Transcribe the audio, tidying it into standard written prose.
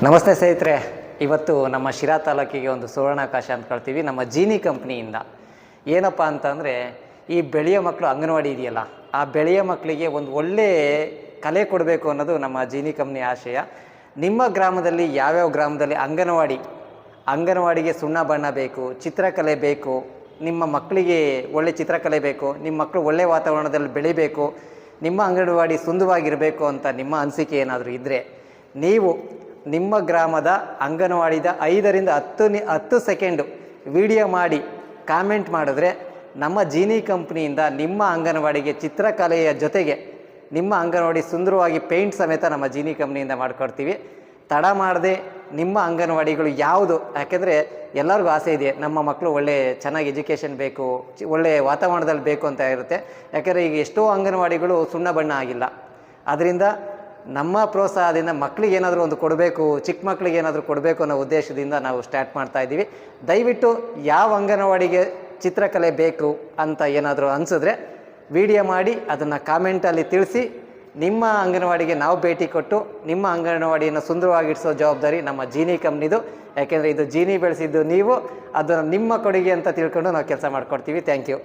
ನಮಸ್ತೆ ಸ್ನೇಹಿತರೆ, ಇವತ್ತು ನಮ್ಮ ಶಿರಾ ತಾಲೂಕಿಗೆ ಒಂದು ಸುವರ್ಣಾವಕಾಶ ಅಂದ್ಕೊಳ್ತೀವಿ ನಮ್ಮ ಜೀನಿ ಕಂಪ್ನಿಯಿಂದ. ಏನಪ್ಪ ಅಂತಂದರೆ, ಈ ಬೆಳೆಯೋ ಮಕ್ಕಳು ಅಂಗನವಾಡಿ ಇದೆಯಲ್ಲ, ಆ ಬೆಳೆಯೋ ಮಕ್ಕಳಿಗೆ ಒಂದು ಒಳ್ಳೆಯ ಕಲೆ ಕೊಡಬೇಕು ಅನ್ನೋದು ನಮ್ಮ ಜೀನಿ ಕಂಪ್ನಿ ಆಶಯ. ನಿಮ್ಮ ಗ್ರಾಮದಲ್ಲಿ ಯಾವ್ಯಾವ ಗ್ರಾಮದಲ್ಲಿ ಅಂಗನವಾಡಿಗೆ ಸುಣ್ಣ ಬಣ್ಣ ಬೇಕು, ಚಿತ್ರಕಲೆ ಬೇಕು, ನಿಮ್ಮ ಮಕ್ಕಳಿಗೆ ಒಳ್ಳೆ ಚಿತ್ರಕಲೆ ಬೇಕು, ನಿಮ್ಮ ಮಕ್ಕಳು ಒಳ್ಳೆಯ ವಾತಾವರಣದಲ್ಲಿ ಬೆಳಿಬೇಕು, ನಿಮ್ಮ ಅಂಗನವಾಡಿ ಸುಂದರವಾಗಿರಬೇಕು ಅಂತ ನಿಮ್ಮ ಅನಿಸಿಕೆ ಏನಾದರೂ ಇದ್ದರೆ, ನೀವು ನಿಮ್ಮ ಗ್ರಾಮದ ಅಂಗನವಾಡಿದ 5 ರಿಂದ 10 ಸೆಕೆಂಡು ವಿಡಿಯೋ ಮಾಡಿ ಕಾಮೆಂಟ್ ಮಾಡಿದ್ರೆ ನಮ್ಮ ಜೀನಿ ಕಂಪ್ನಿಯಿಂದ ನಿಮ್ಮ ಅಂಗನವಾಡಿಗೆ ಚಿತ್ರಕಲೆಯ ಜೊತೆಗೆ ನಿಮ್ಮ ಅಂಗನವಾಡಿ ಸುಂದರವಾಗಿ ಪೇಂಟ್ ಸಮೇತ ನಮ್ಮ ಜೀನಿ ಕಂಪ್ನಿಯಿಂದ ಮಾಡಿಕೊಡ್ತೀವಿ. ತಡ ಮಾಡದೆ ನಿಮ್ಮ ಅಂಗನವಾಡಿಗಳು ಯಾವುದು, ಯಾಕೆಂದರೆ ಎಲ್ಲರಿಗೂ ಆಸೆ ಇದೆ, ನಮ್ಮ ಮಕ್ಕಳು ಒಳ್ಳೆ ಚೆನ್ನಾಗಿ ಎಜುಕೇಷನ್ ಬೇಕು, ಒಳ್ಳೆಯ ವಾತಾವರಣದಲ್ಲಿ ಬೇಕು ಅಂತ ಇರುತ್ತೆ. ಯಾಕೆಂದರೆ ಈಗ ಎಷ್ಟೋ ಅಂಗನವಾಡಿಗಳು ಸುಣ್ಣ ಬಣ್ಣ ಆಗಿಲ್ಲ. ಅದರಿಂದ ನಮ್ಮ ಪ್ರೋತ್ಸಾಹದಿಂದ ಮಕ್ಕಳಿಗೆ ಏನಾದರೂ ಒಂದು ಕೊಡಬೇಕು, ಚಿಕ್ಕ ಮಕ್ಕಳಿಗೆ ಏನಾದರೂ ಕೊಡಬೇಕು ಅನ್ನೋ ಉದ್ದೇಶದಿಂದ ನಾವು ಸ್ಟಾರ್ಟ್ ಮಾಡ್ತಾಯಿದ್ದೀವಿ. ದಯವಿಟ್ಟು ಯಾವ ಅಂಗನವಾಡಿಗೆ ಚಿತ್ರಕಲೆ ಬೇಕು ಅಂತ ಏನಾದರೂ ಅನಿಸಿದ್ರೆ ವಿಡಿಯೋ ಮಾಡಿ ಅದನ್ನು ಕಾಮೆಂಟಲ್ಲಿ ತಿಳಿಸಿ. ನಿಮ್ಮ ಅಂಗನವಾಡಿಗೆ ನಾವು ಭೇಟಿ ಕೊಟ್ಟು ನಿಮ್ಮ ಅಂಗನವಾಡಿಯನ್ನು ಸುಂದರವಾಗಿಡಿಸೋ ಜವಾಬ್ದಾರಿ ನಮ್ಮ ಜೀನಿ ಕಂಪ್ನಿದು. ಯಾಕೆಂದರೆ ಇದು ಜೀನಿ ಬೆಳೆಸಿದ್ದು ನೀವು, ಅದನ್ನು ನಿಮ್ಮ ಕೊಡುಗೆ ಅಂತ ತಿಳ್ಕೊಂಡು ನಾವು ಕೆಲಸ ಮಾಡಿಕೊಡ್ತೀವಿ. Thank you.